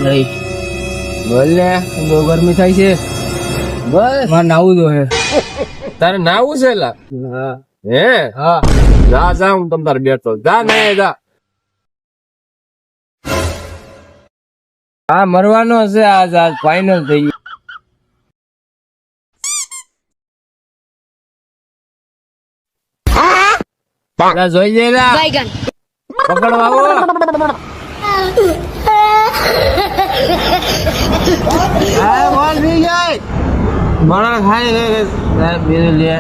નહીં બોલ ને બહુ ગરમી થાય છે બસ મારે નાવું તો હે તારે નાવું છે લા હા હે હા જા જા હું તમ તારે બેઠો જા ને જા હા મરવાનો છે આજ ફાઇનલ થઈ ગયું લા જોઈ જઈ લા Baigan. પકડવા આવો હા બોલ થઈ જાય બણા ખાઈ મેરે લે